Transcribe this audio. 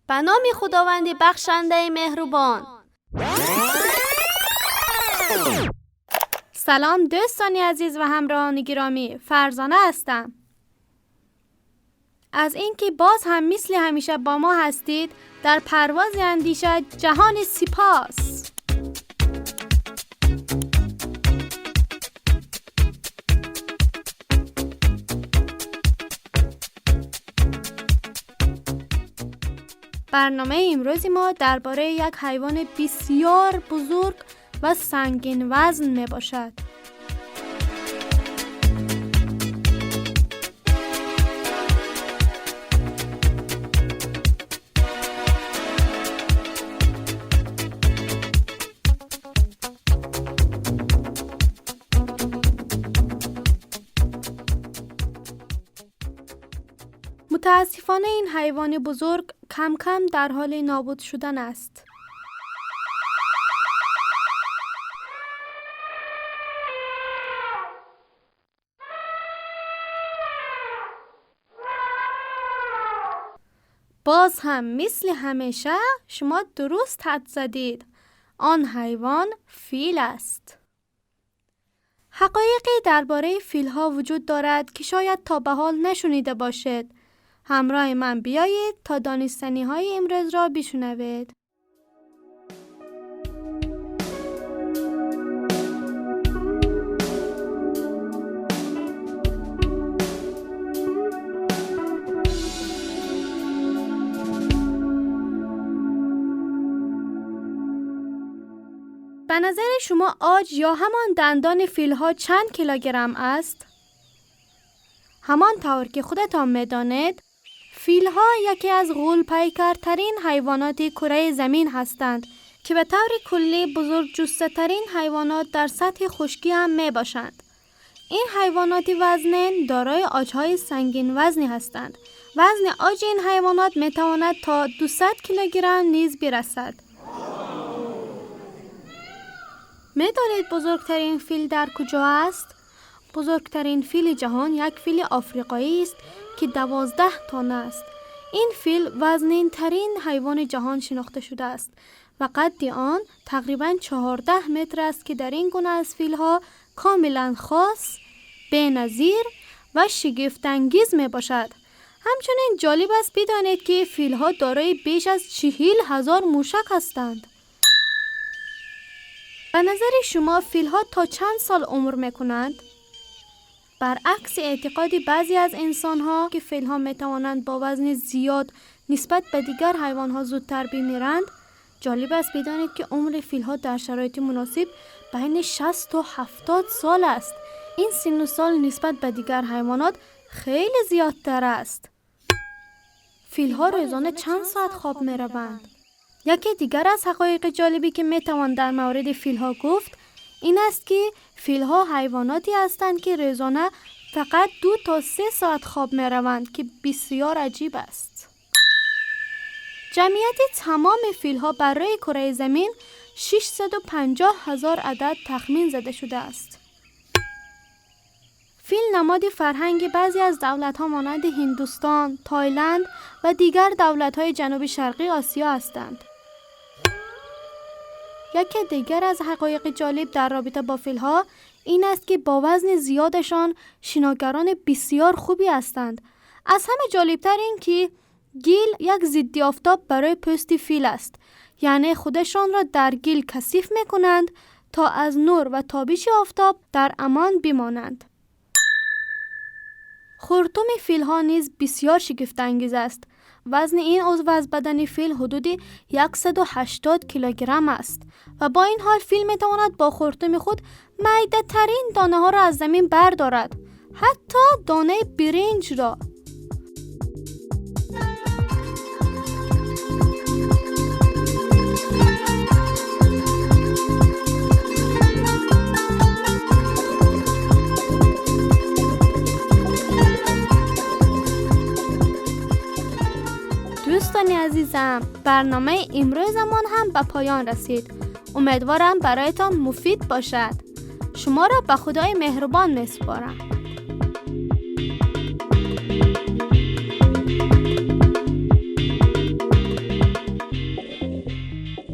به نام خداوند بخشنده مهربان. سلام دوستانی عزیز و همراهان گرامی، فرزانه هستم. از اینکه باز هم مثل همیشه با ما هستید در پرواز اندیشه جهان سپاس. برنامه امروز ما درباره یک حیوان بسیار بزرگ و سنگین وزن می باشد. متاسفانه این حیوان بزرگ کم کم در حال نابود شدن است. باز هم مثل همیشه شما درست حدس زدید. آن حیوان فیل است. حقایقی درباره فیل‌ها وجود دارد که شاید تا به حال نشنیده باشید. همراه من بیایید تا دانستنی‌های امروز را بشنوید. به نظر شما عاج یا همان دندان فیل‌ها چند کیلوگرم است؟ همان طور که خودتان می‌دانید، فیل‌ها یکی از غول‌پیکرترین حیوانات کره زمین هستند که به طور کلی بزرگ‌جثه‌ترین حیوانات در سطح خشکی هم می‌باشند. این حیوانات وزنین دارای عاج‌های سنگین وزنی هستند. وزن عاج این حیوانات می‌تواند تا 200 کیلوگرم نیز برسد. می‌دانید بزرگترین فیل در کجا است؟ بزرگترین فیل جهان یک فیل آفریقایی است که 12 تن است. این فیل وزنین ترین حیوان جهان شناخته شده است و قد آن تقریباً 14 متر است که در این گونه از فیل‌ها کاملاً خاص، بی‌نظیر و شگفت‌انگیز می باشد. همچنین جالب است بدانید که فیل‌ها دارای بیش از 40,000 موشک هستند. به نظر شما فیل‌ها تا چند سال عمر می‌کنند؟ برعکس اعتقاد بعضی از انسان‌ها که فیل‌ها می‌توانند با وزن زیاد نسبت به دیگر حیوان‌ها زودتر بمیرند، جالب است بدانید که عمر فیل‌ها در شرایط مناسب بین 60 تا 70 سال است. این سن و سال نسبت به دیگر حیوانات خیلی زیادتر است. فیل‌ها روزانه چند ساعت خواب می‌روند؟ یکی دیگر از حقایق جالبی که می‌توان در مورد فیل‌ها گفت این است که فیل‌ها حیواناتی هستند که روزانه فقط 2 تا 3 ساعت خواب می‌روند که بسیار عجیب است. جمعیت تمام فیل‌ها بر روی کره زمین 650,000 عدد تخمین زده شده است. فیل نماد فرهنگ بعضی از دولت‌ها مانند هندوستان، تایلند و دیگر دولت‌های جنوب شرقی آسیا هستند. یکی دیگر از حقایق جالب در رابطه با فیل‌ها این است که با وزن زیادشان شناگران بسیار خوبی هستند. از همه جالبتر این که گیل یک ضد آفتاب برای پوست فیل است. یعنی خودشان را در گیل کثیف می‌کنند تا از نور و تابش آفتاب در امان بمانند. خرطوم فیل‌ها نیز بسیار شگفت‌انگیز است. وزن این عضو از بدن فیل حدود 180 کیلوگرم است و با این حال فیل می‌تواند با خرطوم خود میده‌ترین دانه‌ها را از زمین بردارد، حتی دانه برنج را. دوستان عزیزم، برنامه امروزمان هم به پایان رسید. امیدوارم برایتان مفید باشد. شما را به خدای مهربان می‌سپارم.